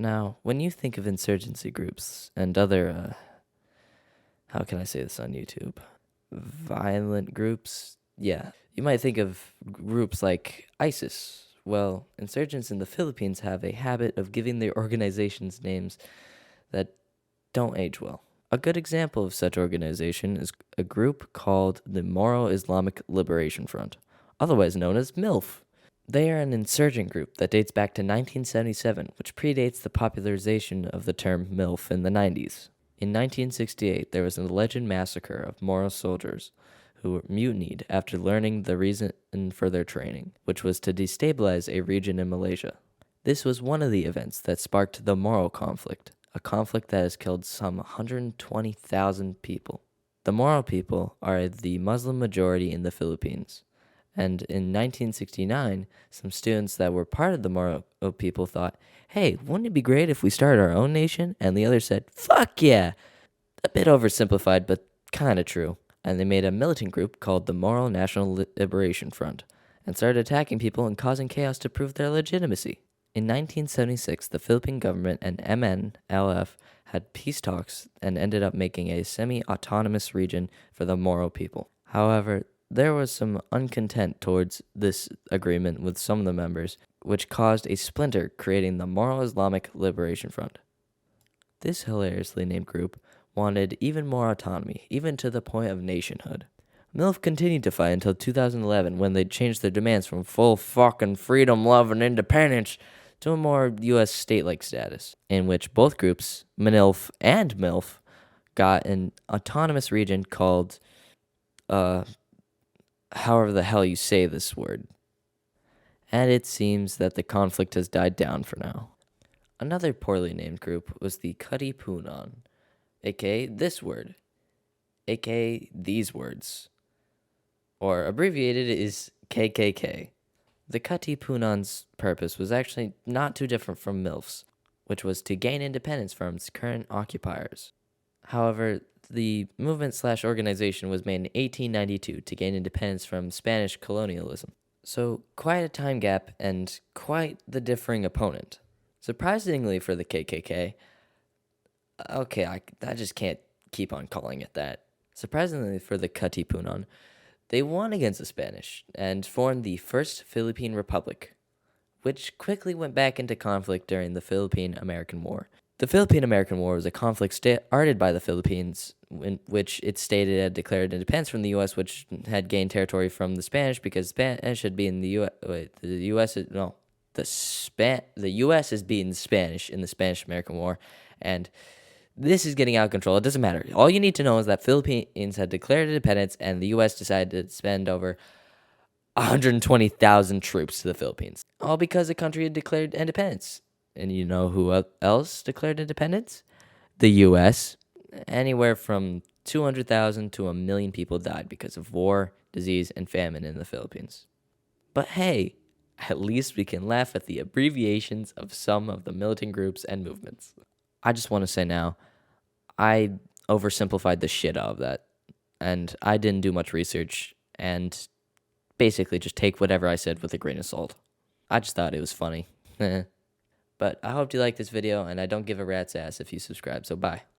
Now, when you think of insurgency groups and other, how can I say this on YouTube? Violent groups? Yeah. You might think of groups like ISIS. Well, insurgents in the Philippines have a habit of giving their organizations names that don't age well. A good example of such organization is a group called the Moro Islamic Liberation Front, otherwise known as MILF. They are an insurgent group that dates back to 1977, which predates the popularization of the term MILF in the 90s. In 1968, there was an alleged massacre of Moro soldiers who mutinied after learning the reason for their training, which was to destabilize a region in Malaysia. This was one of the events that sparked the Moro conflict, a conflict that has killed some 120,000 people. The Moro people are the Muslim majority in the Philippines. And in 1969, some students that were part of the Moro people thought, hey, wouldn't it be great if we started our own nation? And the others said, fuck yeah! A bit oversimplified, but kind of true. And they made a militant group called the Moro National Liberation Front and started attacking people and causing chaos to prove their legitimacy. In 1976, the Philippine government and MILF had peace talks and ended up making a semi-autonomous region for the Moro people. However, there was some uncontent towards this agreement with some of the members, which caused a splinter, creating the Moro Islamic Liberation Front. This hilariously named group wanted even more autonomy, even to the point of nationhood. MILF continued to fight until 2011 when they changed their demands from full fucking freedom, love, and independence to a more U.S. state-like status, in which both groups, MILF and MILF, got an autonomous region called, however the hell you say this word. And it seems that the conflict has died down for now. Another poorly named group was the Katipunan, aka this word, aka these words, or abbreviated is KKK. The Katipunan's purpose was actually not too different from MILF's, which was to gain independence from its current occupiers. However, the movement/organization was made in 1892 to gain independence from Spanish colonialism. So, quite a time gap and quite the differing opponent. Surprisingly for the KKK, I just can't keep on calling it that. Surprisingly for the Katipunan, they won against the Spanish and formed the First Philippine Republic, which quickly went back into conflict during the Philippine-American War. The Philippine-American War was a conflict started by the Philippines, in which it stated it had declared independence from the U.S., which had gained territory from the Spanish because Spanish had been the U.S. The U.S. is beating Spanish in the Spanish-American War, and this is getting out of control. It doesn't matter. All you need to know is that Philippines had declared independence, and the U.S. decided to spend over 120,000 troops to the Philippines, all because the country had declared independence. And you know who else declared independence? The U.S. Anywhere from 200,000 to 1 million people died because of war, disease, and famine in the Philippines. But hey, at least we can laugh at the abbreviations of some of the militant groups and movements. I just want to say now, I oversimplified the shit out of that, and I didn't do much research, and basically just take whatever I said with a grain of salt. I just thought it was funny. But I hope you like this video, and I don't give a rat's ass if you subscribe, so bye.